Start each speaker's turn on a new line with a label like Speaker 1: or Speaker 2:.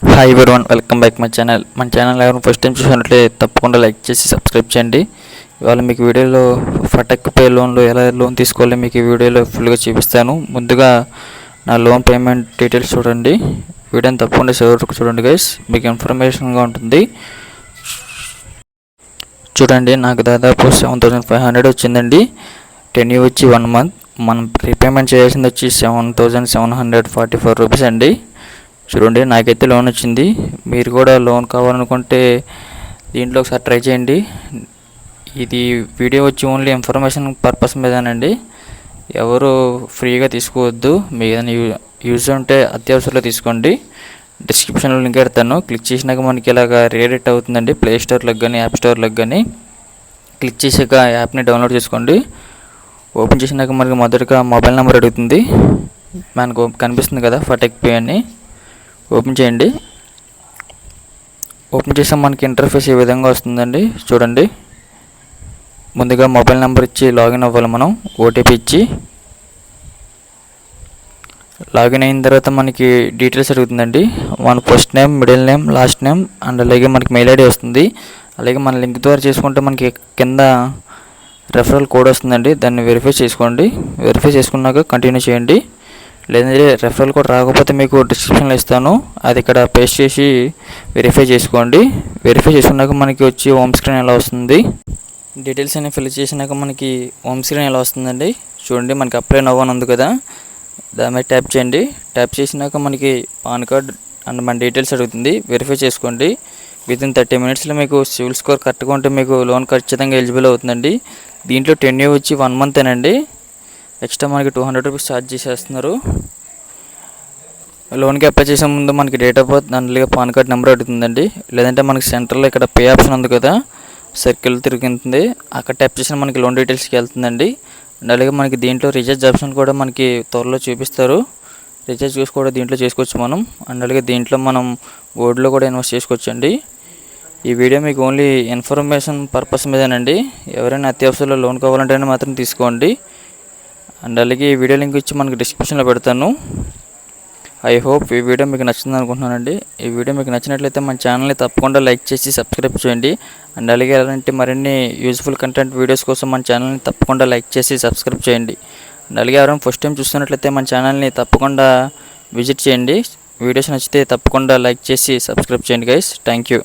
Speaker 1: Hi everyone, welcome back my channel. మన channel ఎవరైనా first time చూసినట్లయితే తప్పకుండా లైక్ చేసి సబ్స్క్రైబ్ చేయండి. ఇవాళ మీకు వీడియోలో ఫటక్ పే లోన్లో ఎలా లోన్ తీసుకోవాలో మీకు ఈ వీడియోలో ఫుల్గా చూపిస్తాను. ముందుగా నా లోన్ పేమెంట్ డీటెయిల్స్ చూడండి. వీడియోని తప్పకుండా చివరికి చూడండి గైస్, మీకు ఇన్ఫర్మేషన్గా ఉంటుంది. చూడండి, నాకు దాదాపు 7,500 వచ్చిందండి. టెన్యూ వచ్చి 1 month. మనం రీపేమెంట్ చేయాల్సింది వచ్చి 7,744 రూపీస్ అండి. చూడండి, నాకైతే లోన్ వచ్చింది. మీరు కూడా లోన్ కావాలనుకుంటే దీంట్లో ఒకసారి ట్రై చేయండి. ఇది వీడియో వచ్చి ఓన్లీ ఇన్ఫర్మేషన్ పర్పస్ మీదనండి. ఎవరు ఫ్రీగా తీసుకోవద్దు. మీ ఏదైనా యూజ్ ఉంటే అత్యవసరంలో తీసుకోండి. డిస్క్రిప్షన్లో లింక్ పెడతాను. క్లిక్ చేసినాక మనకి ఇలాగ రీడైరెక్ట్ అవుతుందండి. ప్లే స్టోర్లకు కానీ యాప్ స్టోర్లకు కానీ. క్లిక్ చేసాక యాప్ని డౌన్లోడ్ చేసుకోండి. ఓపెన్ చేసినాక మనకి మొదటగా మొబైల్ నెంబర్ అడుగుతుంది. మనకు కనిపిస్తుంది కదా ఫటక్ పే అని. ఓపెన్ చేయండి. ఓపెన్ చేసాక మనకి ఇంటర్ఫేస్ ఈ విధంగా వస్తుందండి. చూడండి, ముందుగా మొబైల్ నెంబర్ ఇచ్చి లాగిన్ అవ్వాలి. మనం ఓటీపీ ఇచ్చి లాగిన్ అయిన తర్వాత మనకి డీటెయిల్స్ అడుగుతుందండి. మన first name, middle name, last name and అలాగే మనకి మెయిల్ ఐడి వస్తుంది. అలాగే మన లింక్ ద్వారా చేసుకుంటే మనకి కింద రెఫరల్ కోడ్ వస్తుందండి. దాన్ని వెరిఫై చేసుకోండి. వెరిఫై చేసుకున్నాక కంటిన్యూ చేయండి. లేదంటే రెఫరల్ కోడ్ రాకపోతే మీకు డిస్క్రిప్షన్లో ఇస్తాను, అది ఇక్కడ పేస్ట్ చేసి వెరిఫై చేసుకోండి. వెరిఫై చేసుకున్నాక మనకి వచ్చి హోమ్ స్క్రీన్ ఎలా వస్తుంది. డీటెయిల్స్ అన్ని ఫిల్ చేసినాక మనకి హోమ్ స్క్రీన్ ఎలా వస్తుందండి. చూడండి, మనకి అప్లై నవ్ అని ఉంది కదా, దాని మీద ట్యాప్ చేయండి. ట్యాప్ చేసినాక మనకి పాన్ కార్డ్ అండ్ మన డీటెయిల్స్ అడుగుతుంది. వెరిఫై చేసుకోండి. వితిన్ 30 minutesలో మీకు సివిల్ స్కోర్ కరెక్ట్గా ఉంటే మీకు లోన్ ఖచ్చితంగా ఎలిజిబుల్ అవుతుందండి. దీంట్లో టెన్యూ వచ్చి 1 month అండి. ఎక్స్ట్రా మనకి 200 రూపీస్ ఛార్జ్ చేసేస్తున్నారు. లోన్కి అప్లై చేసే ముందు మనకి డేట్ ఆఫ్ బర్త్ దాంట్లో పాన్ కార్డ్ నెంబర్ అడుగుతుందండి. లేదంటే మనకి సెంటర్లో ఇక్కడ పే ఆప్షన్ ఉంది కదా, సర్కిల్ తిరుగుతుంది, అక్కడ ట్యాప్ చేసిన మనకి లోన్ డీటెయిల్స్కి వెళ్తుందండి. అండ్ అలాగే మనకి దీంట్లో రీఛార్జ్ ఆప్షన్ కూడా మనకి త్వరలో చూపిస్తారు. రీఛార్జ్ కూడా దీంట్లో చేసుకోవచ్చు మనం. అండ్ అలాగే దీంట్లో మనం గోల్డ్లో కూడా ఇన్వెస్ట్ చేసుకోవచ్చండి. ఈ వీడియో మీకు ఓన్లీ ఇన్ఫర్మేషన్ పర్పస్ మీదేనండి. ఎవరైనా అత్యవసరంలో లోన్ కావాలంటే మాత్రం తీసుకోండి. అండ్ అలాగే ఈ వీడియో లింక్ ఇచ్చి మనకి డిస్క్రిప్షన్లో పెడతాను. ఐ హోప్ ఈ వీడియో మీకు నచ్చింది అనుకుంటున్నానండి. ఈ వీడియో మీకు నచ్చినట్లయితే మన ఛానల్ని తప్పకుండా లైక్ చేసి సబ్స్క్రైబ్ చేయండి. అండ్ అలాగే అలాంటి మరిన్ని యూజ్ఫుల్ కంటెంట్ వీడియోస్ కోసం మన ఛానల్ని తప్పకుండా లైక్ చేసి సబ్స్క్రైబ్ చేయండి. అండ్ అలాగే ఎవరైనా ఫస్ట్ టైం చూస్తున్నట్లయితే మన ఛానల్ని తప్పకుండా విజిట్ చేయండి. వీడియోస్ నచ్చితే తప్పకుండా లైక్ చేసి సబ్స్క్రైబ్ చేయండి గైస్. Thank you.